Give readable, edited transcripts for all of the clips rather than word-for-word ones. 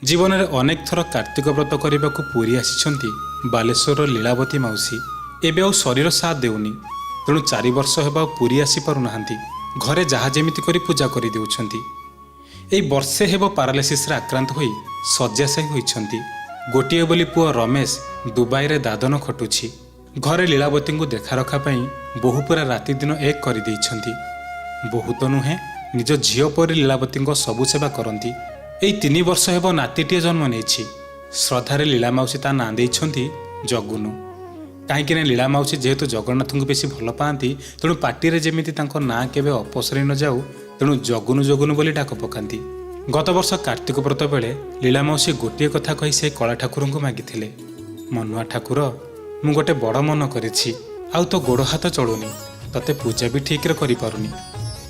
जीवन में अनेक थर कार्तिक व्रत करने को पुरी आसी बालेश्वर लीलावती मौसी एबे आउ शरीर साथ देउनी तेणु 4 वर्ष हेबा पुरी आसी पारुना घरे जहा जेमिति करी पूजा करी देउछंती। एई वर्षे हेब पारालिसिस रे आक्रांत होई शଯ୍ୟାଶାयी होइछंती। गोटिए बोली पुओ रमेश दुबई रे दादन खटुछि। घरे लीलावती को देखा रखा पई बहु पूरा राति दिन एक करी देइछंती। बहु तो नुहे निज झियो परी लीलावती को सबु सेवा करंती। एई 3 वर्ष हेब नातीटिए जन्म नेछि। श्रद्धारे लीला माउसी ता नां देइछंती जगुनु। कहीं लीला माउसी जेहेतु जगन्नाथ को बेसी भल पाती तेणु पार्टी जेमिति तांको नाँ केबे अपसरी न जाऊ तेणु जगुनु जगुनु बोली डाक पकांती। गत वर्ष कार्तिक व्रत बेले लीला माउसी गोटे कथा कही से कला ठाकुर को मागिथिले, मनुआ ठाकुर मु गोटे बड़ मन करिछि आउ तो गोड़ हाथ चलुनी, तते पूजा भी ठीक रे करि पारुनी।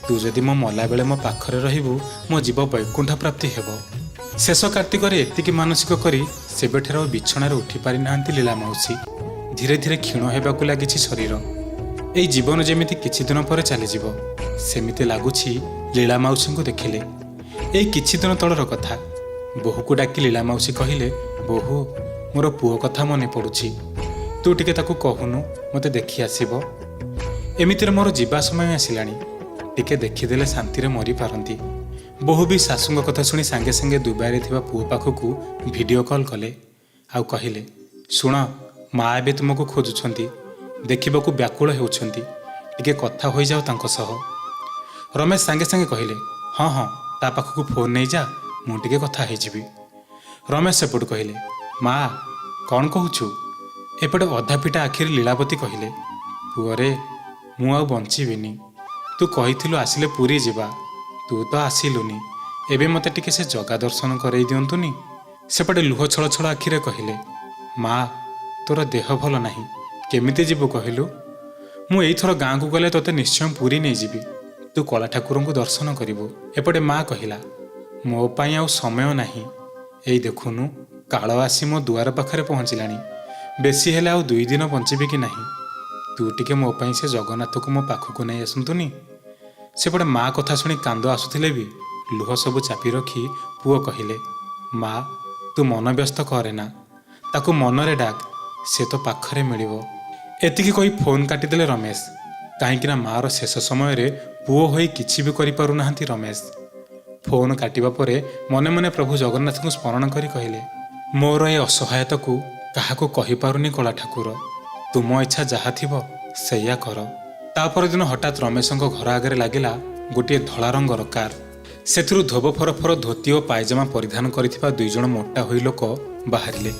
तू जदि मो मला बेले मो पाखरे रहिबु मो जीव वैकुंठ प्राप्ति हेबो। शेष कार्तिक रे एतिकी मानसिक करी सेबेठेर बिछणार उठी पारि नांती लीला माउसी। धीरे धीरे क्षीण हेबाकु लागिछि शरीर। एई जीवन जेमिति किछि दिन पर चली जीवो सेमिति लागुछि। लीला माउसी को देखिले एई किछि दिन तळर कथा। बोहू को डाकी लीला माउसी कहिले, बोहू मोर पुओ कथा मने पडुछि, तू टिके ताकू कहूनु मते देखि आसीबो। एमितिरे मोर जीवा समय आसिलाणी, टिके देखिदेले शांति मरी पारंती। बोहू भी सासुंग कथा शुणी सांगे सांगे दुबई थिबा पुओ पाखकू वीडियो कॉल कले आउ कहिले, शुण माँ एबे तुमको खोजुछंती, देखिबाकू व्याकुल हेउछंती, टिके कथा होई जाओ तांको सह। रमेश सांगे सांगे कहिले, हाँ हाँ ता पाखकू फोन नहीं जा, मु टिके कथा हेइ जिबी। रमेश सेपटू कहिले, माँ कौन कहूछु? एपटे अधा पिटा आखिर लीलावती कहिले, पुअरे मु आउ बंचिबिनी, तू कहिथिलु आसिले पुरी जिबा, तू तो आसिलुनी, एबे मते टिके से जगा दर्शन करई दियंतुनी। सेपटे लुह छळ छळ आखिरे कहिले, माँ तोर देह भल नाही, केमिति जीवु कहलु? मु एइथर गाँ को गले तोते निश्चय पुरी नहीं जीवी, तू कला ठाकुर को दर्शन करिबु। एपटे माँ कहिला, मो पाई आउ समय नाही, एई देखुनु काल आसी मो दुआर पाखरे पहुँचलानी, बेसी हेले आउ 2 दिन बंचिबी कि नाही, तू टिके मो पाई से जगन्नाथ को मो पाखकू नहीं आसंतुनी। सेपटे माँ कथा शुणी कांद आसुथिले भी लुह सबु चापी रखी पुओ कहिले, माँ तू मन व्यस्त करे ना, ताकू मनरे डाक, से तो पाखरे मिलिबो। एतिकी कही फोन काटिदेले रमेश। कहीं मार शेष समय रे पुओ होई किछि भी करि पारु नाहंती रमेश। फोन काटिबा परे मने मने प्रभु जगन्नाथ को स्मरण करी कहिले, मोर ए असहायता को काहाको कहि पारुनी कला ठाकुर, तुम इच्छा जहा थिबो सैया कर। तापर दिन हठात रमेशंको घर आगे लागिला गोटे धला रंगर कार। सेथिरु धोब फरफर धोती और पायजामा परिधान करिथिबा 2 जण मोटा होई लोक बाहरिले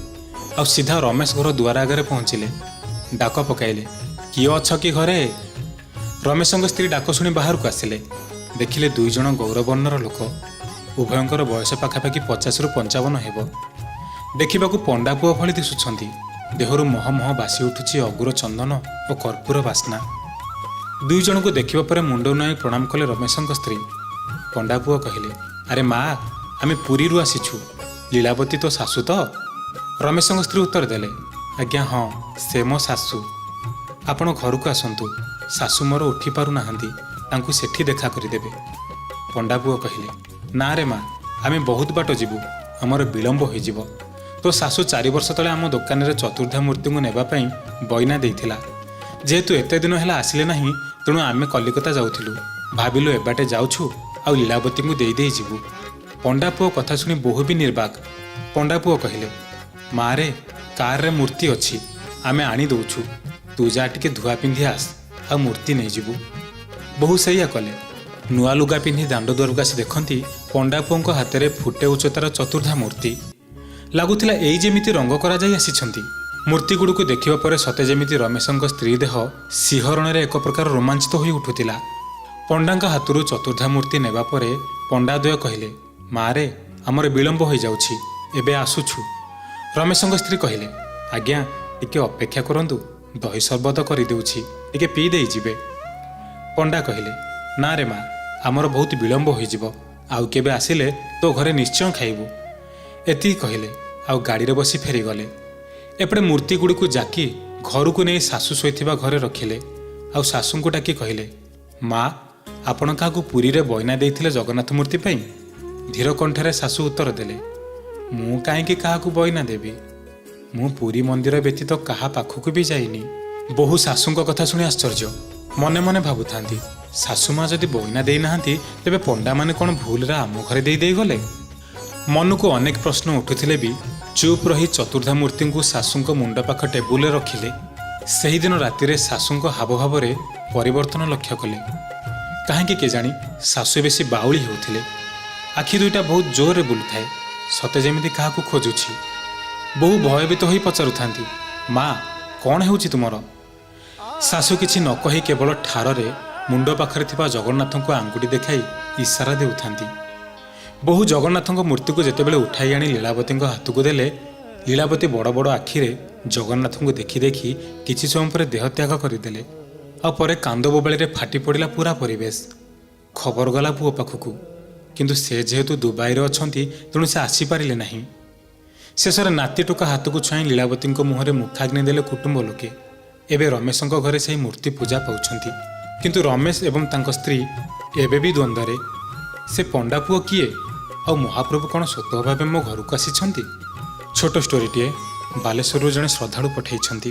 आउ सीधा रमेश घर दुआर आगे पहुँचिले। डाक पकाइले, किए अछ कि घरे? रमेश स्त्री डाक शुणी बाहर को आसिले। देखिले 2 जण गौरवर्णर लोक, उभयंकर बयस पाखापाखि 50 रु 55 हेब। देखिबाकू पंडा पुओ भली दिसुछंती। देहरु मह मह बासी उठुछि अगुर चंदन और कर्पूर बास्ना। 2 जण को देखिबा परे मुंड नई प्रणाम कले रमेश स्त्री। पंडा पुओ कहिले, अरे माँ आमे पुरी रु आसीछु, लीलावती तो सासु तो? रमेश स्त्री उत्तर देले, आज्ञा हाँ से मो सासु, आपण घर को आसंतु, सासु मोर उठी पारु नाहंती, तांकु सेठी देखा करिदेबे। पंडा पुओ कहिले, ना रे माँ आमे बहुत बाट जीवु, हमर विलंब होई जीवो। तो सासु 4 वर्ष तले आम दुकान रे चतुर्धा मूर्ति को नेबा पई बइना देइथिला। जेहेतु एते दिन हेला आसिले नाही तेणु आमे कलिकता जाउथिलु, भाबिलु एबाटे जाउछु आउ लीलावती को देई देई जीवु। पंडा पुओ कथा सुनी बहु भी निर्बाक। पंडा पुओ कहिले, मारे कार रे मूर्ति अच्छी, आमे आनी दउछु, तू जा टिके धुआ पिंधि आस आ मूर्ति नहीं जीवु। बहु सैया कले। नुआ लुगा पिंधि दांड दुआरକୁ आसी देखंती पंडा पुओंको हाथे फुटे उच्चतार चतुर्धा मूर्ति। लगुला एई जेमिति रंग करा जाई आसिछंती। मूर्ति गुड़ को देखिबा परे सते जेमिति रमेशंको स्त्री देह सिंहरण रे एक प्रकार रोमांचित होई उठुतिला। पंडांका हाथरू चतुर्धा मूर्ति नेबा परे पंडा द्वय कहिले, मारे हमर विलंब होई जाउछि, एबे आसुछु। रमेशंको स्त्री कहिले, आज्ञा टिके अपेक्षा करंतु, दही सरबत करि देउछि, टिके पी देई जिबे। पंडा कहिले, ना रे माँ आमर बहुत विलंब होई जिवो, आउ केबे आसिले तो घरे निश्चय खाइबु। एति कहिले आउ गाड़ी रे बसी फेरी गले। एपटे मूर्ति गुड़ी को जाकी घर को नहीं सासु शोइथिबा घरे रखिले आउ सासु को डाकी कहिले, माँ आपण काहाकू पुरी रे बइना देइथिले जगन्नाथ मूर्ति पई? धीर कंठरे सासु उत्तर देले, ମୁଁ କାହିଁକି କାହାକୁ ବଇନା ଦେବି? ମୁଁ ପୁରୀ ମନ୍ଦିର ବ୍ୟତୀତ କାହା ପାଖକୁ ବି ଯାଇନି। ବୋହୂ ଶାଶୁଙ୍କ କଥା ଶୁଣି ଆଶ୍ଚର୍ଯ୍ୟ। ମନେ ମନେ ଭାବୁଥାନ୍ତି, ଶାଶୁମା ଯଦି ବଇନା ଦେଇନାହାନ୍ତି ତେବେ ପଣ୍ଡାମାନେ କ'ଣ ଭୁଲରେ ଆମ ଘରେ ଦେଇଗଲେ? ମନକୁ ଅନେକ ପ୍ରଶ୍ନ ଉଠୁଥିଲେ ବି ଚୁପ୍ ରହି ଚତୁର୍ଦ୍ଧାମୂର୍ତ୍ତିଙ୍କୁ ଶାଶୁଙ୍କ ମୁଣ୍ଡ ପାଖ ଟେବୁଲରେ ରଖିଲେ। ସେହିଦିନ ରାତିରେ ଶାଶୁଙ୍କ ହାବଭାବରେ ପରିବର୍ତ୍ତନ ଲକ୍ଷ୍ୟ କଲେ। କାହିଁକି କେଜାଣି ଶାଶୁ ବେଶୀ ବାଉଳି ହେଉଥିଲେ। ଆଖି ଦୁଇଟା ବହୁତ ଜୋରରେ ବୁଲୁଥାଏ, ସତେ ଯେମିତି କାହାକୁ ଖୋଜୁଛି। ବୋହୂ ଭୟଭୀତ ହୋଇ ପଚାରୁଥାନ୍ତି, ମା କ'ଣ ହେଉଛି ତୁମର? ଶାଶୁ କିଛି ନ କହି କେବଳ ଠାରରେ ମୁଣ୍ଡ ପାଖରେ ଥିବା ଜଗନ୍ନାଥଙ୍କୁ ଆଙ୍ଗୁଠି ଦେଖାଇ ଇସାରା ଦେଉଥାନ୍ତି। ବୋହୂ ଜଗନ୍ନାଥଙ୍କ ମୂର୍ତ୍ତିକୁ ଯେତେବେଳେ ଉଠାଇ ଆଣି ଲୀଳାବତୀଙ୍କ ହାତକୁ ଦେଲେ, ଲୀଳାବତୀ ବଡ଼ ବଡ଼ ଆଖିରେ ଜଗନ୍ନାଥଙ୍କୁ ଦେଖି ଦେଖି କିଛି ସମୟ ପରେ ଦେହତ୍ୟାଗ କରିଦେଲେ। ଆଉ ପରେ କାନ୍ଦ ବୋବାଳିରେ ଫାଟି ପଡ଼ିଲା ପୁରା ପରିବେଶ। ଖବର ଗଲା ପୁଅ ପାଖକୁ, କିନ୍ତୁ ସେ ଯେହେତୁ ଦୁବାଇରେ ଅଛନ୍ତି ତେଣୁ ସେ ଆସିପାରିଲେ ନାହିଁ। ଶେଷରେ ନାତି ଟୋକା ହାତକୁ ଛୁଆଇଁ ଲୀଳାବତୀଙ୍କ ମୁହଁରେ ମୁଖାଗ୍ନି ଦେଲେ କୁଟୁମ୍ବ ଲୋକେ। ଏବେ ରମେଶଙ୍କ ଘରେ ସେହି ମୂର୍ତ୍ତି ପୂଜା ପାଉଛନ୍ତି। କିନ୍ତୁ ରମେଶ ଏବଂ ତାଙ୍କ ସ୍ତ୍ରୀ ଏବେ ବି ଦ୍ୱନ୍ଦ୍ୱରେ। ସେ ପଣ୍ଡା ପୁଅ କିଏ ଆଉ ମହାପ୍ରଭୁ କ'ଣ ସ୍ୱତଃ ଭାବେ ମୋ ଘରକୁ ଆସିଛନ୍ତି? ଛୋଟ ଷ୍ଟୋରିଟିଏ ବାଲେଶ୍ୱରରୁ ଜଣେ ଶ୍ରଦ୍ଧାଳୁ ପଠାଇଛନ୍ତି।